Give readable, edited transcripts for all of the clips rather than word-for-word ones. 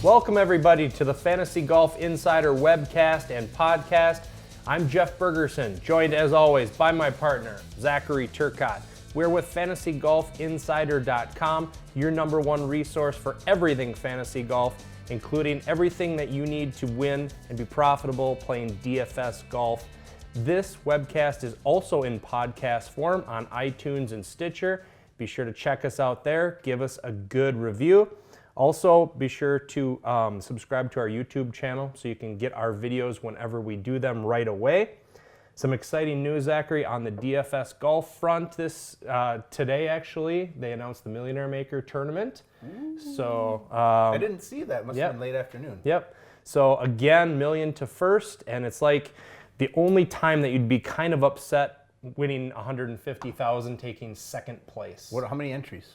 Welcome everybody to the Fantasy Golf Insider Webcast and Podcast. I'm Jeff Bergerson, joined as always by my partner, Zachary Turcotte. We're with FantasyGolfInsider.com, your number one resource for everything fantasy golf, including everything that you need to win and be profitable playing DFS golf. This webcast is also in podcast form on iTunes and Stitcher. Be sure to check us out there. Give us a good review. Also, be sure to subscribe to our YouTube channel so you can get our videos whenever we do them right away. Some exciting news, Zachary, on the DFS golf front today, actually. They announced the Millionaire Maker tournament. Ooh. So I didn't see that. Must have been late afternoon. Yep. So again, million to first, and it's like the only time that you'd be kind of upset winning $150,000 taking second place. How many entries?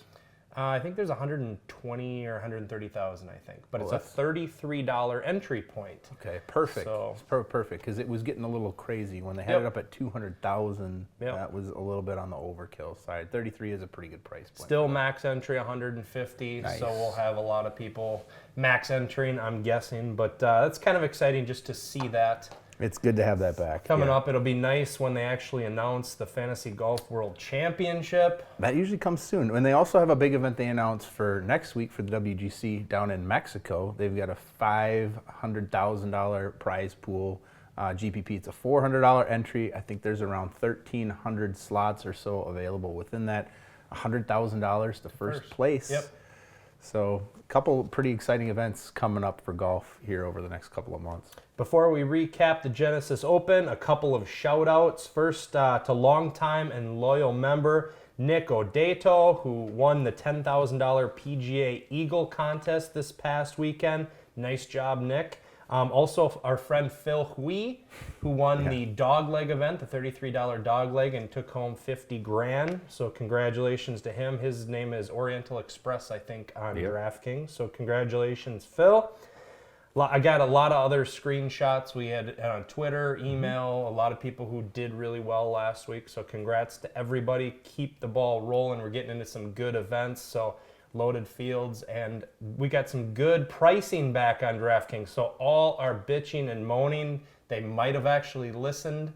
I think there's 120 or 130,000, I think. But it's a $33 entry point. Okay, perfect. So, it's perfect, because it was getting a little crazy. When they had it up at 200,000, that was a little bit on the overkill side. 33 is a pretty good price point. Still max entry 150, nice. So we'll have a lot of people max entering, I'm guessing. But that's kind of exciting just to see that. It's good to have that back. Coming up, it'll be nice when they actually announce the Fantasy Golf World Championship. That usually comes soon. And they also have a big event they announced for next week for the WGC down in Mexico. They've got a $500,000 prize pool. GPP, it's a $400 entry. I think there's around 1,300 slots or so available within that. $100,000 to first place. Yep. So a couple pretty exciting events coming up for golf here over the next couple of months. Before we recap the Genesis Open, a couple of shout outs. First to longtime and loyal member Nick Odato, who won the $10,000 PGA Eagle contest this past weekend. Nice job, Nick. Also, our friend Phil Hui, who won the dogleg event, the $33 dogleg, and took home $50,000. So congratulations to him. His name is Oriental Express, I think, on DraftKings. So congratulations, Phil. I got a lot of other screenshots we had on Twitter, email, a lot of people who did really well last week. So congrats to everybody. Keep the ball rolling. We're getting into some good events. So loaded fields, and we got some good pricing back on DraftKings. So all our bitching and moaning, they might have actually listened.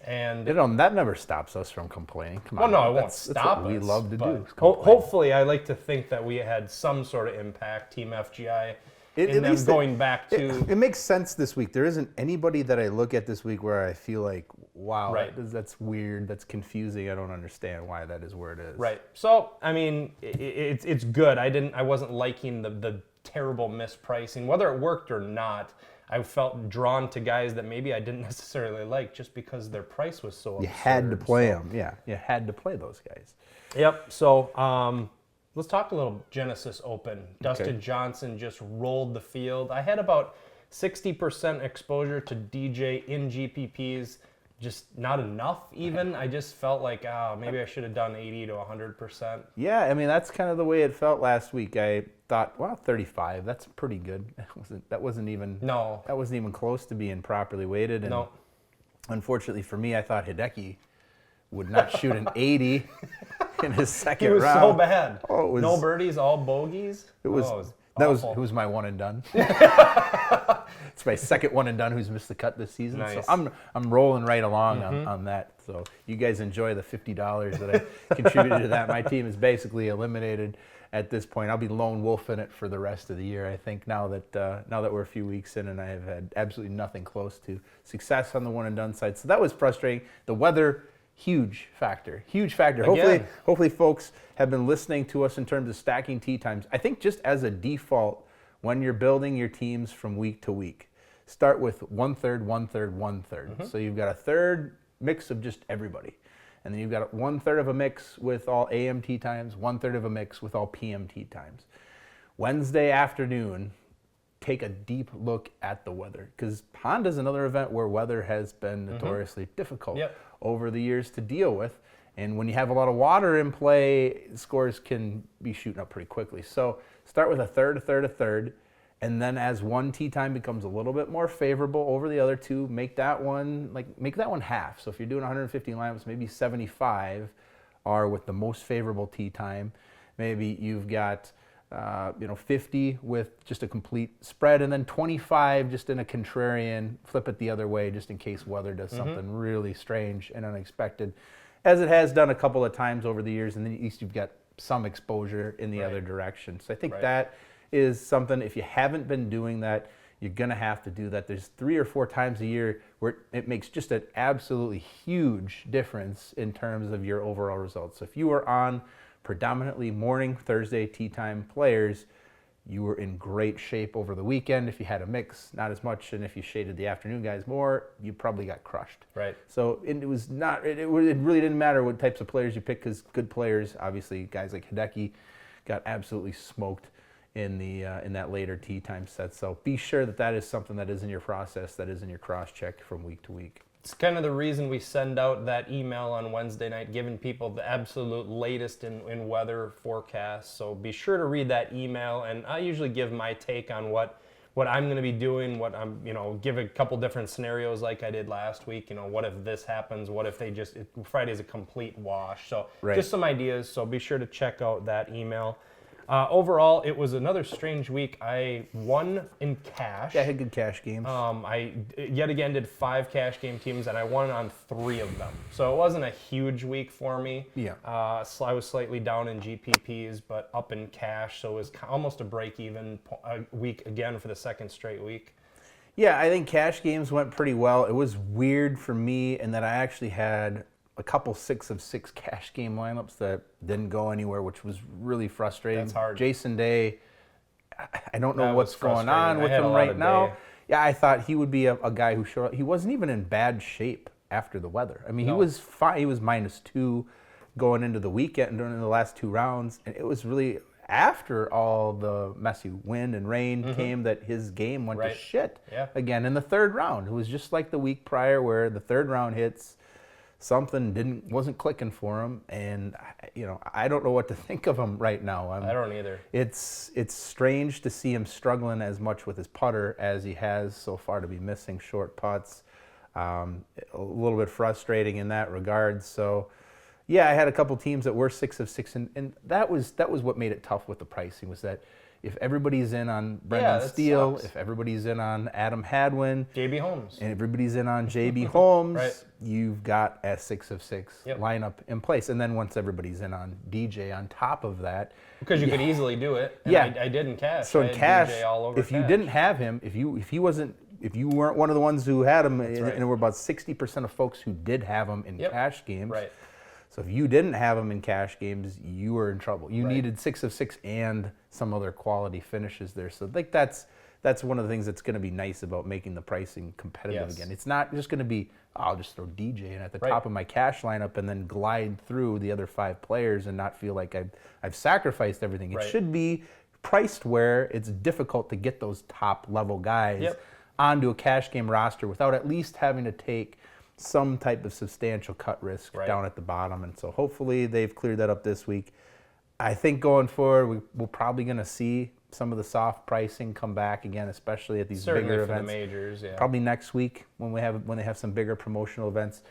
And that never stops us from complaining. Come on. Well, no, it won't stop us. We love to do. Hopefully, I like to think that we had some sort of impact, Team FGI, in them going back to... It makes sense this week. There isn't anybody that I look at this week where I feel like, wow, that's weird, that's confusing, I don't understand why that is where it is. Right. So, I mean, it's good. I wasn't liking the terrible mispricing. Whether it worked or not, I felt drawn to guys that maybe I didn't necessarily like just because their price was so absurd. You had to play them. Yeah, you had to play those guys. Yep. So, let's talk a little Genesis Open. Dustin Johnson just rolled the field. I had about 60% exposure to DJ in GPPs, just not enough even. I just felt like, maybe I should have done 80 to 100%. Yeah, I mean, that's kind of the way it felt last week. I thought, wow, 35, that's pretty good. That wasn't even close to being properly weighted. And unfortunately for me, I thought Hideki would not shoot an 80 in his second round. He was so bad. Oh, it was, no birdies, all bogeys. It was who's my one and done. It's my second one and done who's missed the cut this season. Nice. So I'm rolling right along on that. So you guys enjoy the $50 that I contributed to that. My team is basically eliminated at this point. I'll be lone wolfing it for the rest of the year. I think now that we're a few weeks in and I have had absolutely nothing close to success on the one and done side. So that was frustrating. The weather, huge factor. Hopefully folks have been listening to us in terms of stacking tee times. I think just as a default, when you're building your teams from week to week, start with 1/3, 1/3, 1/3. So you've got a third mix of just everybody. And then you've got 1/3 of a mix with all AM tee times, 1/3 of a mix with all PM tee times. Wednesday afternoon, take a deep look at the weather, because Honda's another event where weather has been notoriously difficult over the years to deal with. And when you have a lot of water in play, scores can be shooting up pretty quickly. So start with a third, a third, a third. And then as one tee time becomes a little bit more favorable over the other two, make that one half. So if you're doing 150 lineups, maybe 75 are with the most favorable tee time. Maybe you've got 50 with just a complete spread, and then 25 just in a contrarian, flip it the other way just in case weather does something really strange and unexpected, as it has done a couple of times over the years, and then at least you've got some exposure in the other direction. So I think that is something, if you haven't been doing that, you're going to have to do that. There's 3 or 4 times a year where it makes just an absolutely huge difference in terms of your overall results. So if you are on predominantly morning, Thursday, tea time players, you were in great shape over the weekend. If you had a mix, not as much, and if you shaded the afternoon guys more, you probably got crushed. Right. So it was not. It really didn't matter what types of players you picked, because good players, obviously, guys like Hideki, got absolutely smoked in that later tea time set. So be sure that is something that is in your process, that is in your cross check from week to week. It's kind of the reason we send out that email on Wednesday night, giving people the absolute latest in weather forecasts. So be sure to read that email, and I usually give my take on what I'm going to be doing, what I'm, give a couple different scenarios like I did last week. What if this happens? What if Friday's a complete wash? So just some ideas. So be sure to check out that email. Overall, it was another strange week. I won in cash. Yeah, I had good cash games. I yet again did 5 cash game teams, and I won on 3 of them. So it wasn't a huge week for me. Yeah. So I was slightly down in GPPs, but up in cash. So it was almost a break-even week again for the second straight week. Yeah, I think cash games went pretty well. It was weird for me in that I actually had a couple 6 of 6 cash game lineups that didn't go anywhere, which was really frustrating. That's hard. Jason Day, I don't know what's going on with him right now. Yeah, I thought he would be a guy who showed up. He wasn't even in bad shape after the weather. I mean, he was fine. He was -2 going into the weekend during the last 2 rounds, and it was really after all the messy wind and rain came that his game went to shit again in the 3rd round. It was just like the week prior where the 3rd round hits, something wasn't clicking for him, and I don't know what to think of him right now. I don't either. It's strange to see him struggling as much with his putter as he has so far, to be missing short putts. A little bit frustrating in that regard. So yeah, I had a couple teams that were 6 of 6, and that was what made it tough with the pricing, was that if everybody's in on Brendan Steele, if everybody's in on Adam Hadwin, JB Holmes, and everybody's in on JB Holmes, you've got a 6 of 6 lineup in place. And then once everyweren't in on DJ on top of that, because you could easily do it. And I did in cash. So in cash, if you didn't have him, if you weren't one of the ones who had him, and there were about 60% of folks who did have him in cash games. Right. So if you didn't have them in cash games, you were in trouble. You needed 6 of 6 and some other quality finishes there. So I think that's one of the things that's going to be nice about making the pricing competitive again. It's not just going to be, I'll just throw DJ in at the top of my cash lineup and then glide through the other 5 players and not feel like I've sacrificed everything. It should be priced where it's difficult to get those top level guys onto a cash game roster without at least having to take some type of substantial cut risk down at the bottom. And so hopefully they've cleared that up this week. I think going forward, we're probably going to see some of the soft pricing come back again, especially at these bigger events. The majors, Probably next week when they have some bigger promotional events.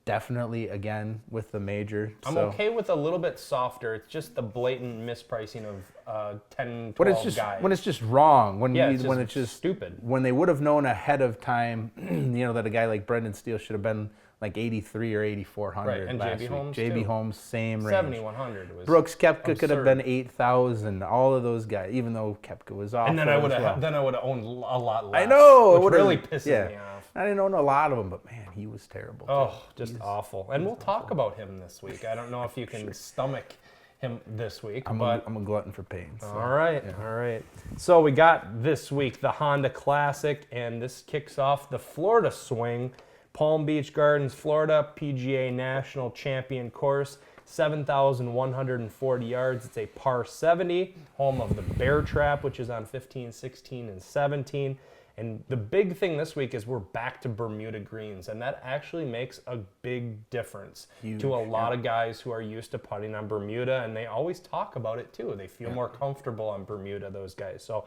Definitely again with the major. I'm okay with a little bit softer. It's just the blatant mispricing of 10, 12 guys. When it's just wrong. When it's it's just stupid. When they would have known ahead of time, that a guy like Brendan Steele should have been like 83 or 8,400 and last JB week. Holmes JB too. Holmes, same range. 7,100 was Brooks Koepka absurd. could have been 8,000. All of those guys, even though Koepka was off. And then I would have owned a lot less. I know. Which really pisses me off. I didn't own a lot of them, but man, he was terrible. Oh, just awful. And we'll talk about him this week. I don't know if you can stomach him this week. I'm a glutton for pain. So. All right. So we got this week the Honda Classic, and this kicks off the Florida swing. Palm Beach Gardens, Florida, PGA National Champion course, 7,140 yards. It's a par 70, home of the Bear Trap, which is on 15, 16, and 17. And the big thing this week is we're back to Bermuda greens, and that actually makes a big difference to a lot of guys who are used to putting on Bermuda, and they always talk about it too. They feel more comfortable on Bermuda, those guys. So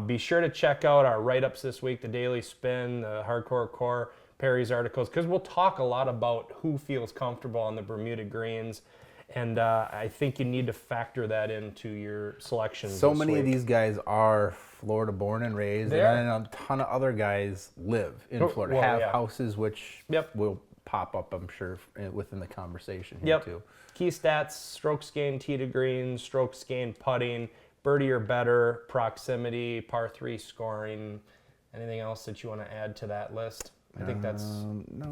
be sure to check out our write-ups this week, the Daily Spin, the Hardcore Core, Perry's articles, because we'll talk a lot about who feels comfortable on the Bermuda greens. And I think you need to factor that into your selections. So many of these guys are Florida born and raised, and then a ton of other guys live in Florida, have houses, which will pop up, I'm sure, within the conversation here too. Key stats: strokes gained, tee to green, strokes gained putting, birdie or better, proximity, par 3 scoring. Anything else that you want to add to that list? I think that's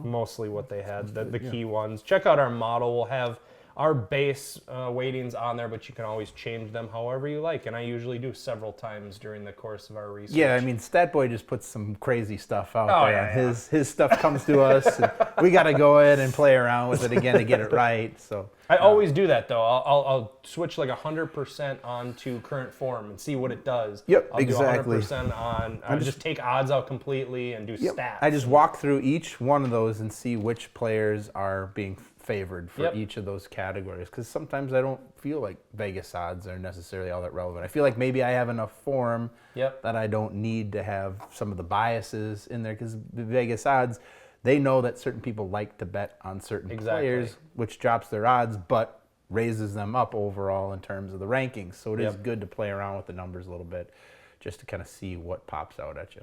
mostly what they had, the key ones. Check out our model. We'll have our base weightings on there, but you can always change them however you like. And I usually do several times during the course of our research. Yeah, I mean, Statboy just puts some crazy stuff out there. Yeah. His stuff comes to us, and we got to go in and play around with it again to get it right. So I always do that, though. I'll switch like 100% onto current form and see what it does. Yep, I'll exactly. do 100% on, just take odds out completely and do stats. I just walk through each one of those and see which players are being favored for each of those categories, because sometimes I don't feel like Vegas odds are necessarily all that relevant. I feel like maybe I have enough form that I don't need to have some of the biases in there, because the Vegas odds, they know that certain people like to bet on certain players, which drops their odds but raises them up overall in terms of the rankings. So it is good to play around with the numbers a little bit just to kind of see what pops out at you.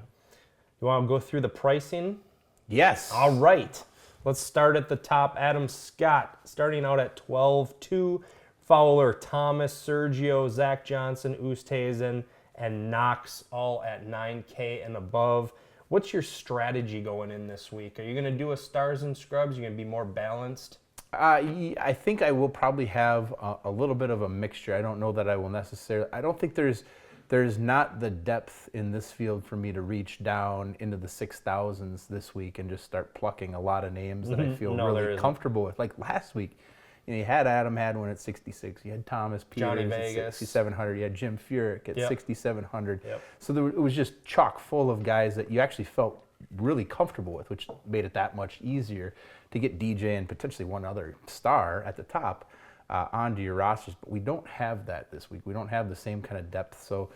You want to go through the pricing? Yes. All right. Let's start at the top. Adam Scott, starting out at 12-2. Fowler, Thomas, Sergio, Zach Johnson, Oosthuizen, and Knox, all at 9K and above. What's your strategy going in this week? Are you going to do a stars and scrubs? Are you going to be more balanced? I think I will probably have a little bit of a mixture. I don't know that I will necessarily. I don't think there's not the depth in this field for me to reach down into the 6,000s this week and just start plucking a lot of names that I feel really comfortable with. Like last week, you had Adam had one at 66. You had Thomas Peters at 6,700. You had Jim Furyk at 6,700. So it was just chock full of guys that you actually felt really comfortable with, which made it that much easier to get DJ and potentially one other star at the top onto your rosters. But we don't have that this week. We don't have the same kind of depth. So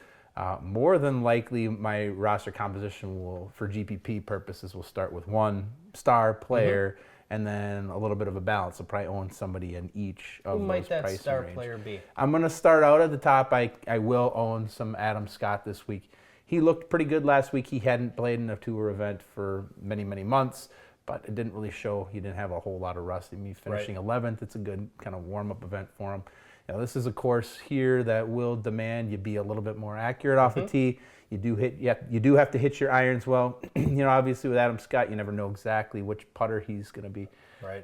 more than likely, my roster composition will, for GPP purposes, will start with one star player and then a little bit of a balance. I'll probably own somebody in each of those pricing range. Who might that star player be? I'm going to start out at the top. I will own some Adam Scott this week. He looked pretty good last week. He hadn't played in a tour event for many, many months, but it didn't really show. He didn't have a whole lot of rust. Me finishing 11th, it's a good kind of warm-up event for him. You know, this is a course here that will demand you be a little bit more accurate off the tee. You do have to hit your irons well. Obviously with Adam Scott, you never know exactly which putter he's going to be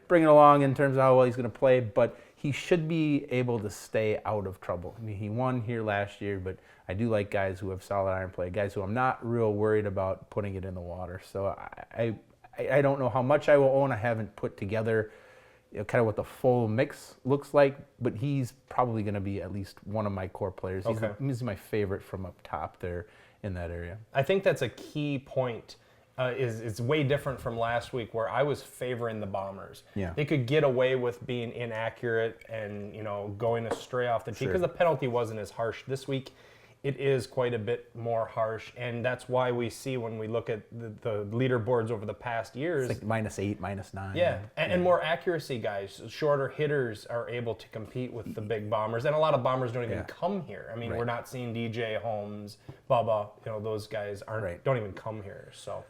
bringing along in terms of how well he's going to play, but he should be able to stay out of trouble. I mean, he won here last year, but I do like guys who have solid iron play, guys who I'm not real worried about putting it in the water. So I don't know how much I will own. I haven't put together kind of what the full mix looks like, but he's probably going to be at least one of my core players. He's my favorite from up top there in that area. I think that's a key point. It's way different from last week where I was favoring the Bombers. They could get away with being inaccurate and going astray off the tee because the penalty wasn't as harsh. This week it is quite a bit more harsh, and that's why we see when we look at the leaderboards over the past years. It's like -8, -9. Yeah, and more accuracy guys. Shorter hitters are able to compete with the big Bombers, and a lot of Bombers don't even come here. I mean, we're not seeing DJ, Holmes, Bubba, those guys don't even come here. So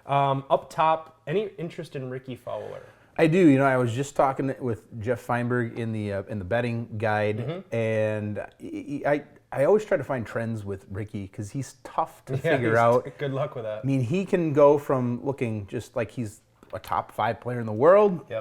up top, any interest in Ricky Fowler? I do. I was just talking with Jeff Feinberg in the betting guide, and I always try to find trends with Ricky because he's tough to figure out. Good luck with that. I mean, he can go from looking just like he's a top 5 player in the world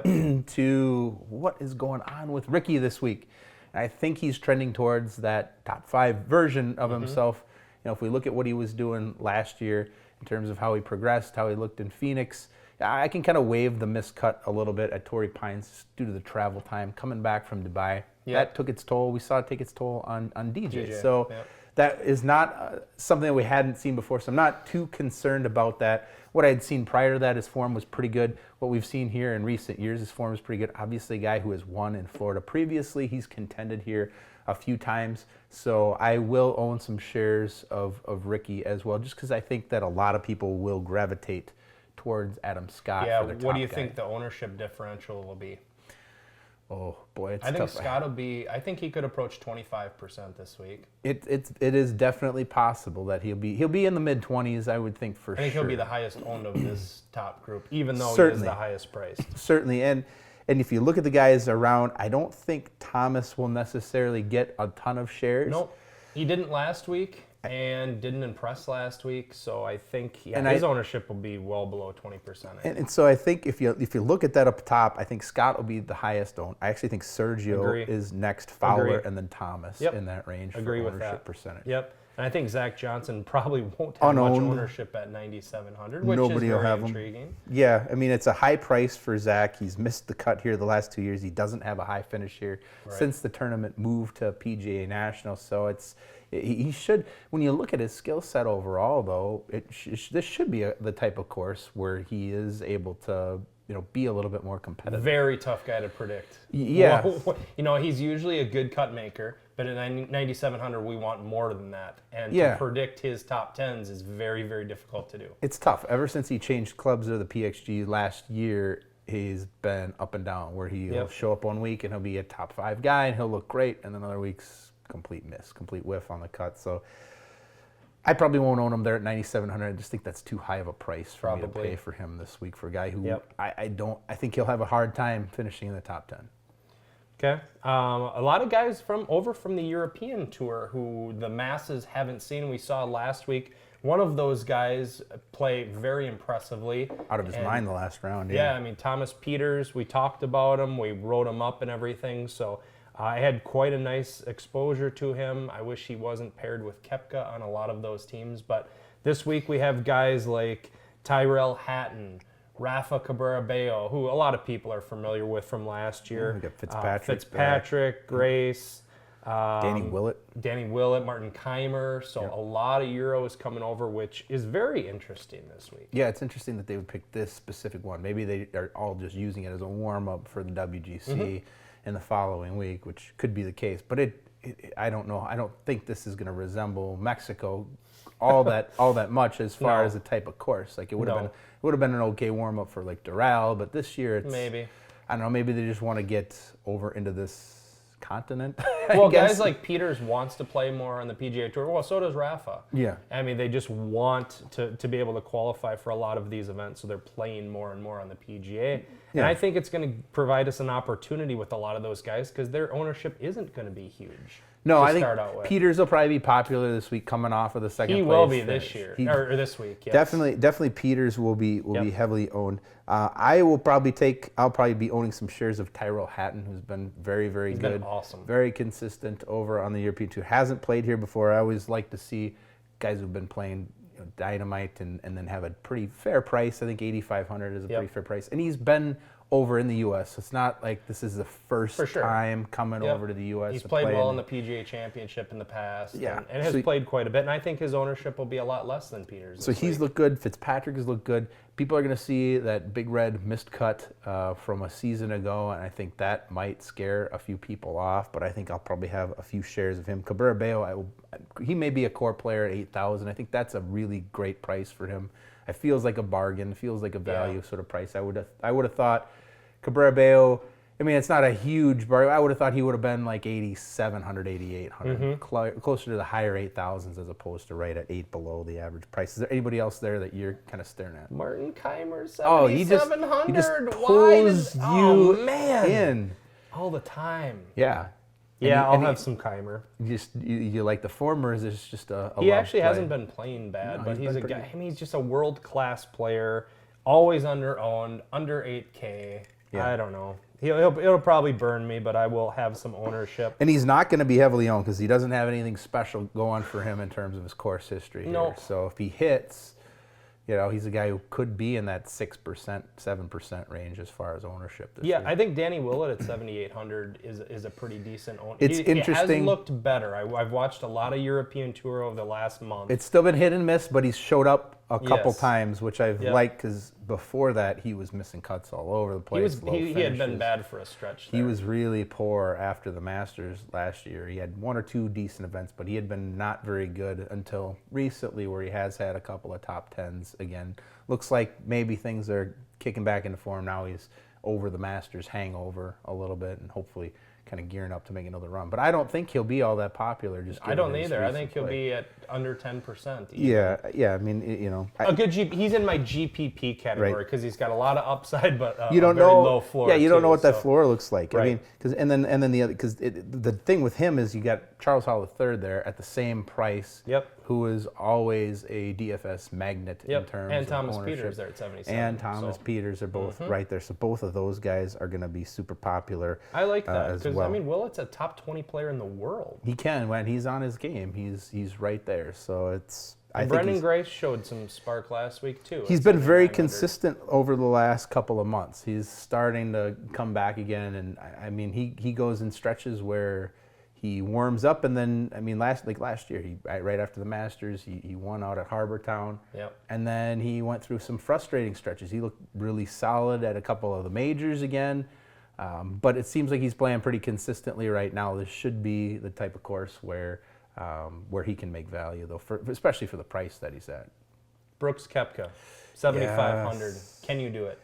to what is going on with Ricky this week. And I think he's trending towards that top 5 version of himself. If we look at what he was doing last year in terms of how he progressed, how he looked in Phoenix, I can kind of wave the miscut a little bit at Torrey Pines due to the travel time coming back from Dubai. That took its toll. We saw it take its toll on DJ. So that is not something that we hadn't seen before. So I'm not too concerned about that. What I had seen prior to that, his form was pretty good. What we've seen here in recent years, his form is pretty good. Obviously, a guy who has won in Florida previously. He's contended here a few times. So I will own some shares of Ricky as well, just because I think that a lot of people will gravitate towards Adam Scott for their top what do you guy. think the ownership differential will be? Oh boy, it's I think tough. Scott will be. I think he could approach 25% this week. It is definitely possible that he'll be in the mid-20s. I would think for sure. I think he'll be the highest owned of this top group, even though he is Certainly. the highest priced. Certainly, and if you look at the guys around, I don't think Thomas will necessarily get a ton of shares. Nope, he didn't last week and didn't impress last week. So I think And his ownership will be well below 20%. And so I think if you look at that up top, I think Scott will be the highest owned. I actually think Sergio Agree. is next, Fowler, Agree. and then Thomas Yep. in that range Agree for with ownership that. percentage. Yep. And I think Zach Johnson probably won't have much Unowned. ownership at 9,700, which Nobody is will very have him. intriguing. Yeah, I mean, it's a high price for Zach. He's missed the cut here the last 2 years. He doesn't have a high finish here since the tournament moved to PGA National. So he should, when you look at his skill set overall, though, this should be the type of course where he is able to, be a little bit more competitive. Very tough guy to predict. Yeah. He's usually a good cut maker, but at 9,700, we want more than that. And Yeah. to predict his top tens is very, very difficult to do. It's tough. Ever since he changed clubs to the PXG last year, he's been up and down, where he'll show up one week and he'll be a top 5 guy and he'll look great, and then other weeks, complete miss, complete whiff on the cut. So I probably won't own him there at 9,700. I just think that's too high of a price for me to pay for him this week, for a guy who I think he'll have a hard time finishing in the top 10. Okay. A lot of guys from the European Tour who the masses haven't seen. We saw last week one of those guys play very impressively. Out of his mind the last round. Yeah, I mean, Thomas Peters, we talked about him. We wrote him up and everything. So I had quite a nice exposure to him. I wish he wasn't paired with Koepka on a lot of those teams. But this week we have guys like Tyrell Hatton, Rafa Cabrera-Bello, who a lot of people are familiar with from last year. We got Fitzpatrick, Grace, Danny Willett, Martin Keimer. So a lot of Euros coming over, which is very interesting this week. Yeah, it's interesting that they would pick this specific one. Maybe they are all just using it as a warm-up for the WGC in the following week, which could be the case. But I don't know. I don't think this is going to resemble Mexico all that much as far as the type of course. Like it would have been an okay warm up for like Doral, but this year it's I don't know. Maybe they just want to get over into this continent. Well, guys like Peters wants to play more on the PGA Tour. Well, so does Rafa. Yeah. I mean, they just want to be able to qualify for a lot of these events, so they're playing more and more on the PGA. And I think it's going to provide us an opportunity with a lot of those guys because their ownership isn't going to be huge. No, I think Peters will probably be popular this week, coming off of the second place. He will be this year, or this week. Yes. Definitely, Peters will be heavily owned. I'll probably be owning some shares of Tyrell Hatton, who's been very, very good, been awesome, very consistent over on the European Tour. Hasn't played here before. I always like to see guys who've been playing Dynamite and then have a pretty fair price. I think 8,500 is a pretty fair price, and he's been over in the U.S. So it's not like this is the first time coming over to the U.S. He's played well in the PGA Championship in the past, and has played quite a bit. And I think his ownership will be a lot less than Peters. So he's looked good. Fitzpatrick has looked good. People are going to see that Big Red missed cut from a season ago, and I think that might scare a few people off. But I think I'll probably have a few shares of him. Cabrera-Bello, he may be a core player at 8,000. I think that's a really great price for him. It feels like a bargain. Feels like a value sort of price. I would have thought Cabrera-Bello, I mean, it's not a huge bargain. I would have thought he would have been like 8,700, 8,800, closer to the higher 8,000s as opposed to right at 8 below the average price. Is there anybody else there that you're kind of staring at? Martin Keimer, 7,700. Oh, he just pulls you in all the time. Yeah. I'll have some Keimer. You like the former? Is this just a He actually hasn't been playing bad, but he's a guy. I mean, he's just a world-class player, always under-owned, under 8K. I don't know. It'll probably burn me, but I will have some ownership. And he's not going to be heavily owned because he doesn't have anything special going for him in terms of his course history here. So if he hits, he's a guy who could be in that 6%, 7% range as far as ownership this year. I think Danny Willett at 7,800 is a pretty decent owner. It's interesting. It has looked better. I've watched a lot of European Tour over the last month. It's still been hit and miss, but he's showed up a couple times, which I've liked because before that he was missing cuts all over the place. He had been bad for a stretch there. He was really poor after the Masters last year. He had one or two decent events, but he had been not very good until recently, where he has had a couple of top tens again. Looks like maybe things are kicking back into form now. He's over the Masters hangover a little bit and hopefully kind of gearing up to make another run. But I don't think he'll be all that popular. I don't either. I think he'll be at under 10%. Yeah. I mean, you know, a good he's in my GPP category because he's got a lot of upside, but you don't a very know, low floor. Yeah, you don't know what so. that floor looks like. Right. I mean, then the other the thing with him is you got Charles Howell III there at the same price. Yep. Who is always a DFS magnet in terms and of Thomas ownership. Peters there at 77. And Thomas Peters are both right there. So both of those guys are going to be super popular. I like that because well. I mean, Willett's a top 20 player in the world. He can when he's on his game. He's right there. So it's. Brendan Grace showed some spark last week too. He's been very consistent over the last couple of months. He's starting to come back again, and I mean he goes in stretches where he warms up, and then I mean last year he right after the Masters he won out at Harbor Town. Yep. And then he went through some frustrating stretches. He looked really solid at a couple of the majors again, but it seems like he's playing pretty consistently right now. This should be the type of course where he can make value though, especially for the price that he's at. Brooks Koepka, 7,500. Yes. Can you do it?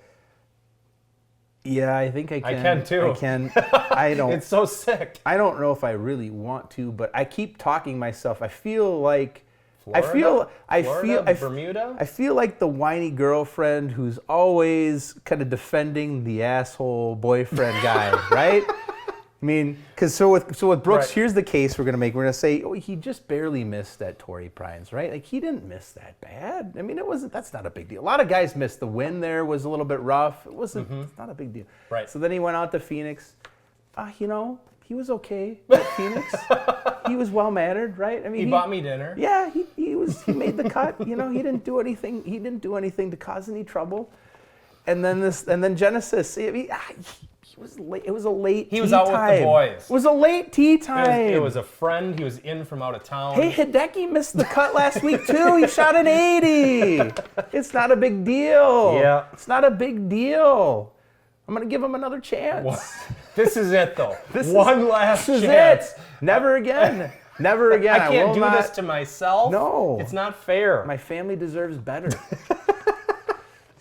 Yeah, I think I can. I can too. I can. I don't. It's so sick. I don't know if I really want to, but I keep talking myself. I feel like Florida? I Bermuda? I feel like the whiny girlfriend who's always kind of defending the asshole boyfriend guy, right? I mean, because so with Brooks, Right. here's the case we're going to make. We're going to say, oh, he just barely missed that Torrey Pines, right? Like, he didn't miss that bad. I mean, that's not a big deal. A lot of guys missed. The win there was a little bit rough. It's not a big deal. Right. So then he went out to Phoenix. You know, he was okay at Phoenix. He was well-mannered, right? I mean, he bought me dinner. Yeah, he made the cut. You know, he didn't do anything. He didn't do anything to cause any trouble. And then Genesis. It was late. It was a late. He was out time. with the boys. It was a late tee time. It was a friend. He was in from out of town. Hey, Hideki missed the cut last week too. He shot an 80. It's not a big deal. Yeah. It's not a big deal. I'm gonna give him another chance. What? This is it though. This last is chance. it. Never again. Never again. I can't do not, this to myself. No. It's not fair. My family deserves better.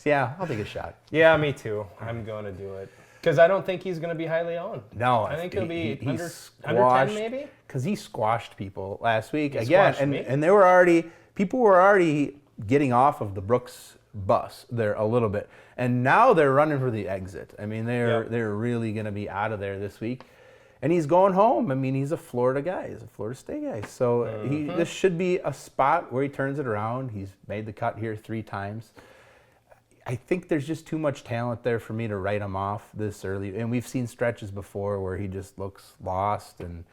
Yeah, I'll take a shot. Yeah, me too. I'm going to do it. Because I don't think he's going to be highly owned. No. I think he'll be under 10 maybe? Because he squashed people last week. And they were already, people were already getting off of the Brooks bus there a little bit. And now they're running for the exit. I mean, they're really going to be out of there this week. And he's going home. I mean, he's a Florida guy. He's a Florida State guy. So this should be a spot where he turns it around. He's made the cut here 3 times. I think there's just too much talent there for me to write him off this early. And we've seen stretches before where he just looks lost and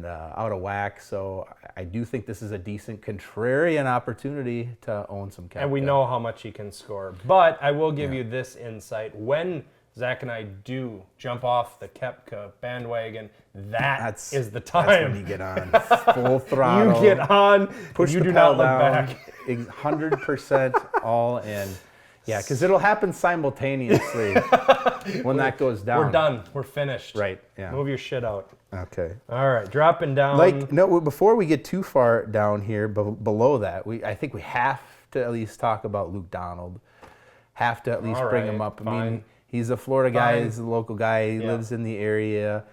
out of whack. So I do think this is a decent contrarian opportunity to own some Koepka. And we know how much he can score. But I will give you this insight. When Zach and I do jump off the Koepka bandwagon, that's is the time. That's when you get on full throttle. You get on, push you the do pedal not look down, back. 100% all in. Yeah, because it'll happen simultaneously when that goes down. We're done. We're finished. Right. Yeah. Move your shit out. Okay. All right, dropping down. Before we get too far down here, below that, I think we have to at least talk about Luke Donald. Have to at least bring him up. Fine. I mean, he's a Florida guy. He's a local guy. He Yeah. lives in the area.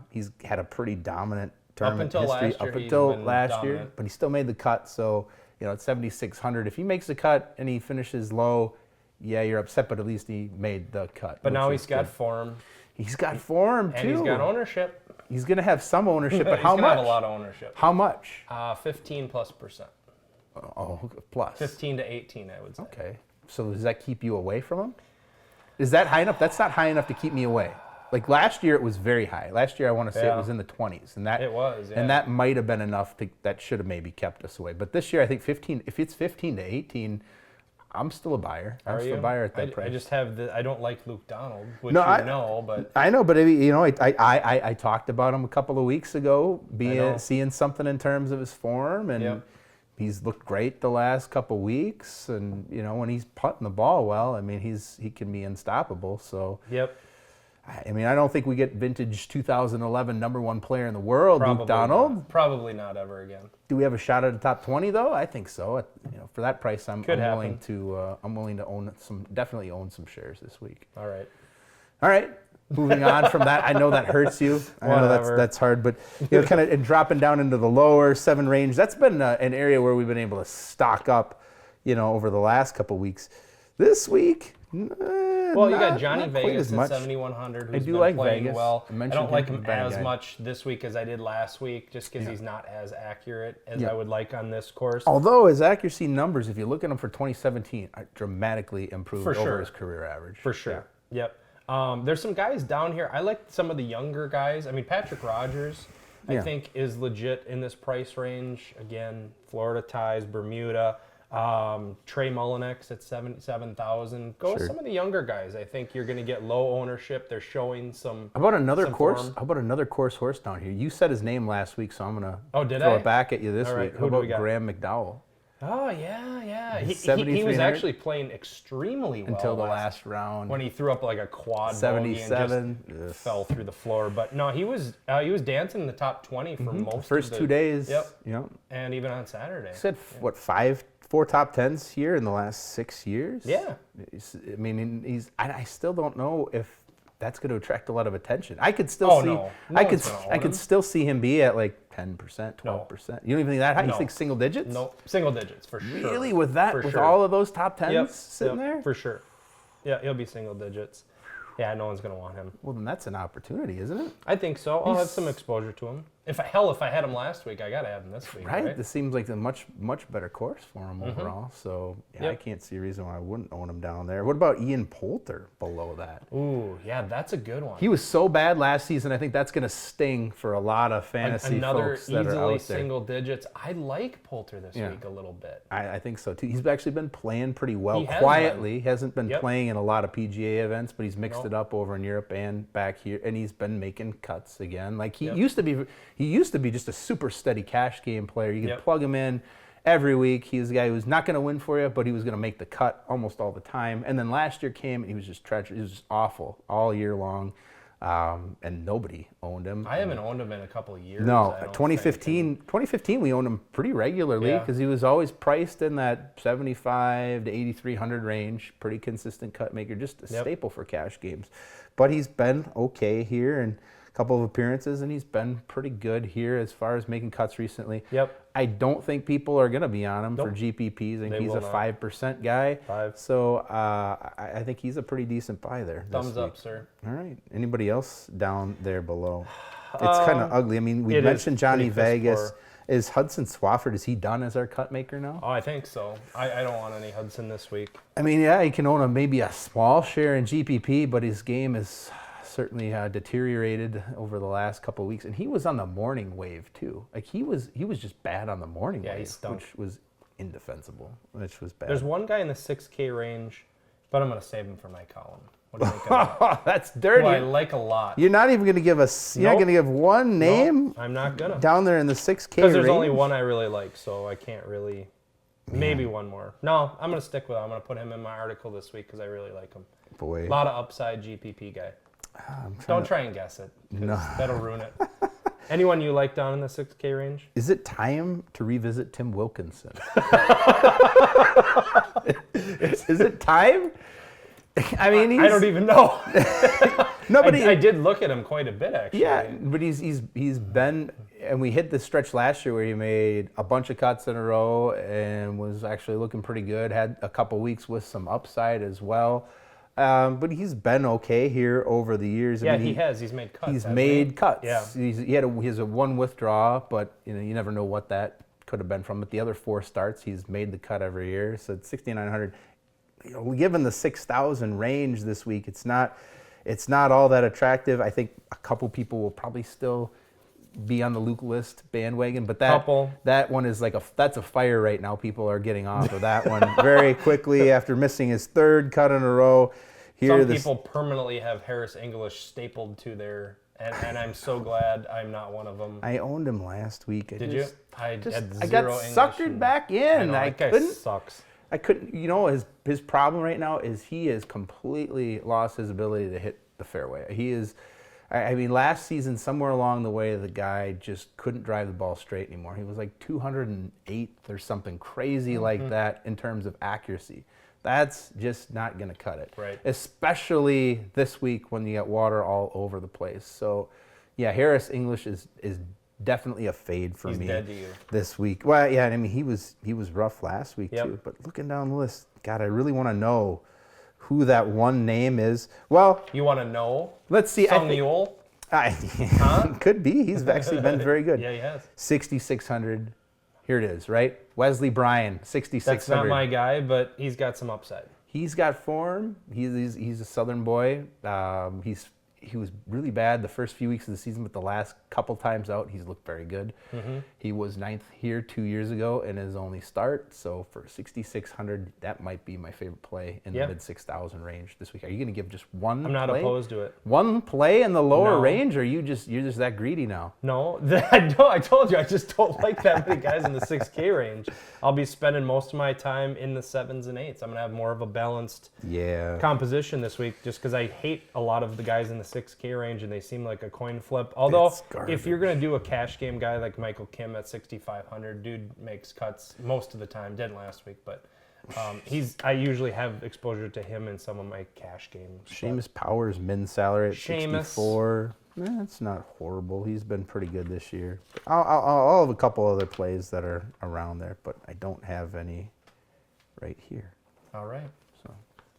He's had a pretty dominant tournament history up until last year, but he still made the cut. So, you know, at 7,600, if he makes the cut and he finishes low, yeah, you're upset, but at least he made the cut. But now he's got form. He's got form, too. And he's got ownership. He's going to have some ownership, but how much? He's going to have a lot of ownership. How much? 15+%. Oh, plus. 15 to 18, I would say. Okay. So does that keep you away from him? Is that high enough? That's not high enough to keep me away. Like last year, it was very high. Last year, I want to say it was in the 20s, and that it was, and that might have been enough that should have maybe kept us away. But this year, I think 15. If it's 15 to 18, I'm still a buyer. I'm still a buyer at that price. I just have I don't like Luke Donald, which but I know. But you know, I talked about him a couple of weeks ago, seeing something in terms of his form, and he's looked great the last couple of weeks. And you know, when he's putting the ball well, I mean, he can be unstoppable. So I mean, I don't think we get vintage 2011 #1 player in the world, Luke Donald. Probably not ever again. Do we have a shot at the top 20 though? I think so. You know, for that price, I'm willing to own definitely own some shares this week. All right. All right. Moving on from that, I know that hurts you. I know that's hard, but kind of dropping down into the lower 7 range. That's been an area where we've been able to stock up, over the last couple weeks. This week, you got Johnny Vegas at 7,100. Who's been playing Vegas. Well. I don't like him as much this week as I did last week, just because he's not as accurate as I would like on this course. Although his accuracy numbers, if you look at him for 2017, are dramatically improved over his career average. For sure. Yep. There's some guys down here. I like some of the younger guys. I mean, Patrick Rogers, I think, is legit in this price range. Again, Florida ties, Bermuda. Trey Mullinex at 77,000. Go with some of the younger guys. I think you're going to get low ownership. They're showing some. How about another course? Form. How about another course horse down here? You said his name last week, so I'm going to throw it back at you this week. How about Graham McDowell? Oh, yeah. He was actually playing extremely well until the last round when he threw up like a quad 77 and just fell through the floor. But no, he was dancing in the top 20 for most of the first 2 days. Yep. And even on Saturday. He said, 4 top 10s here in the last 6 years? Yeah. I mean, I still don't know if that's going to attract a lot of attention. I could still I could still see him be at like 10%, 12%. No. You don't even think that high? No. You think single digits? No, single digits for sure. Really, with all of those top 10s sitting there? For sure. Yeah, he'll be single digits. Yeah, no one's going to want him. Well, then that's an opportunity, isn't it? I think so. I'll have some exposure to him. If I had him last week, I got to have him this week. Right? This seems like a much better course for him overall. So, I can't see a reason why I wouldn't own him down there. What about Ian Poulter below that? Ooh, yeah, that's a good one. He was so bad last season. I think that's going to sting for a lot of fantasy folks that are out there. Another easily single digits. I like Poulter this week a little bit. I think so, too. He's actually been playing pretty well quietly. He hasn't been playing in a lot of PGA events, but he's mixed it up over in Europe and back here, and he's been making cuts again. Like he used to be just a super steady cash game player. You could plug him in every week. He's a guy who's not going to win for you, but he was going to make the cut almost all the time. And then last year came, and he was just treacherous. He was just awful all year long, and nobody owned him. I haven't owned him in a couple of years. No, 2015 we owned him pretty regularly because he was always priced in that 75 to 8,300 range. Pretty consistent cut maker, just a staple for cash games. But he's been okay here and couple of appearances, and he's been pretty good here as far as making cuts recently. I don't think people are going to be on him for GPPs. I think he's a 5% guy. So I think he's a pretty decent buy there. Thumbs up, sir. All right. Anybody else down there below? It's kind of ugly. I mean, we mentioned Johnny Vegas. Is Hudson Swafford, is he done as our cut maker now? Oh, I think so. I don't want any Hudson this week. I mean, he can own maybe a small share in GPP, but his game is certainly deteriorated over the last couple of weeks, and he was on the morning wave too. Like he was just bad on the morning wave, which was indefensible, which was bad. There's one guy in the 6K range, but I'm going to save him for my column. What do you think of that? That's dirty. Well, I like a lot. You're not even going to give us. You're not going to give one name. Nope, I'm not gonna. Down there in the 6K range. Because there's only one I really like, so I can't really. Maybe one more. No, I'm going to stick with him. I'm going to put him in my article this week because I really like him. Boy. A lot of upside GPP guy. Don't try and guess it. No. That'll ruin it. Anyone you like down in the 6K range? Is it time to revisit Tim Wilkinson? Is it time? I mean, I don't even know. Nobody. I did look at him quite a bit, actually. Yeah, but he's been, and we hit this stretch last year where he made a bunch of cuts in a row and was actually looking pretty good. Had a couple weeks with some upside as well. But he's been okay here over the years. Yeah, he has. He's made cuts. He's made cuts. Yeah. He has a one withdrawal, but you never know what that could have been from. But the other 4 starts, he's made the cut every year. So it's 6,900. Given the 6,000 range this week, it's not all that attractive. I think a couple people will probably still be on the Luke List bandwagon, but that one is that's a fire right now. People are getting off of that one very quickly after missing his 3rd cut in a row. Some people permanently have Harris English stapled to their, and I'm so glad I'm not one of them. I owned him last week. Did you? I got suckered back in. I couldn't. Sucks. I couldn't. His problem right now is he has completely lost his ability to hit the fairway. He is. I mean, last season, somewhere along the way, the guy just couldn't drive the ball straight anymore. He was like 208th or something crazy like that in terms of accuracy. That's just not going to cut it. Right. Especially this week when you get water all over the place. So, yeah, Harris English is definitely a fade for me. He's dead to you. This week. Well, yeah, I mean, he was rough last week too. But looking down the list, God, I really want to know who that one name is. Well, you want to know? Let's see. Sung Yul? Could be. He's actually been very good. Yeah, he has. 6,600. Here it is, right? Wesley Bryan, 6,600. That's not my guy, but he's got some upside. He's got form. He's a Southern boy. He was really bad the first few weeks of the season, but the last couple times out, he's looked very good. Mm-hmm. He was 9th here 2 years ago in his only start. So for 6,600, that might be my favorite play in the mid 6,000 range this week. Are you going to give just one? I'm not opposed to it. One play in the lower range, or you're just that greedy now? No, I told you I just don't like that many guys in the 6K range. I'll be spending most of my time in the 7s and 8s. I'm going to have more of a balanced composition this week, just because I hate a lot of the guys in the 6K range, and they seem like a coin flip. Although, if you're going to do a cash game guy like Michael Kim at 6,500, dude makes cuts most of the time. Didn't last week, but I usually have exposure to him in some of my cash games. Seamus Powers, min salary at 64. That's not horrible. He's been pretty good this year. I'll have a couple other plays that are around there, but I don't have any right here. All right.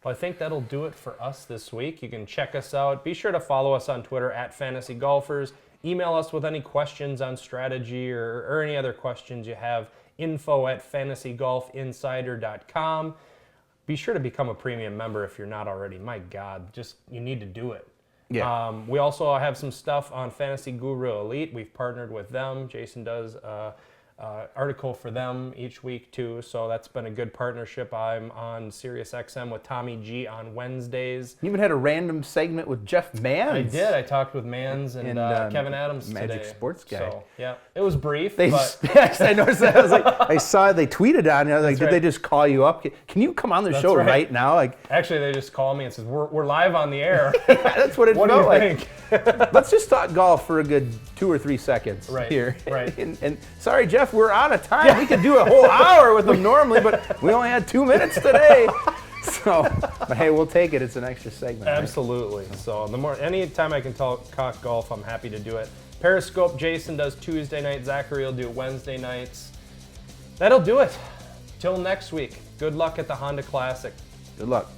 Well, I think that'll do it for us this week. You can check us out. Be sure to follow us on Twitter at Fantasy Golfers. Email us with any questions on strategy or any other questions you have. info@fantasygolfinsider.com. Be sure to become a premium member if you're not already. My God, you need to do it. Yeah. We also have some stuff on Fantasy Guru Elite. We've partnered with them. Jason does article for them each week too, so that's been a good partnership. I'm on Sirius XM with Tommy G on Wednesdays. You even had a random segment with Jeff Manns. I did. I talked with Manns and Kevin Adams Magic today. Sports guy. So, yeah, it was brief. I noticed that. I was like, I saw they tweeted on you. I was like, did they just call you up? Can you come on the show right now? Actually, they just called me and said, we're live on the air. That's what it felt like. What do you think? Let's just talk golf for a good 2 or 3 seconds here. Right. And sorry, Jeff, we're out of time. We could do a whole hour with them normally, but we only had 2 minutes today. So, but hey, we'll take it. It's an extra segment. Absolutely. Right? So anytime I can talk golf, I'm happy to do it. Periscope, Jason does Tuesday night. Zachary will do Wednesday nights. That'll do it. Till next week. Good luck at the Honda Classic. Good luck.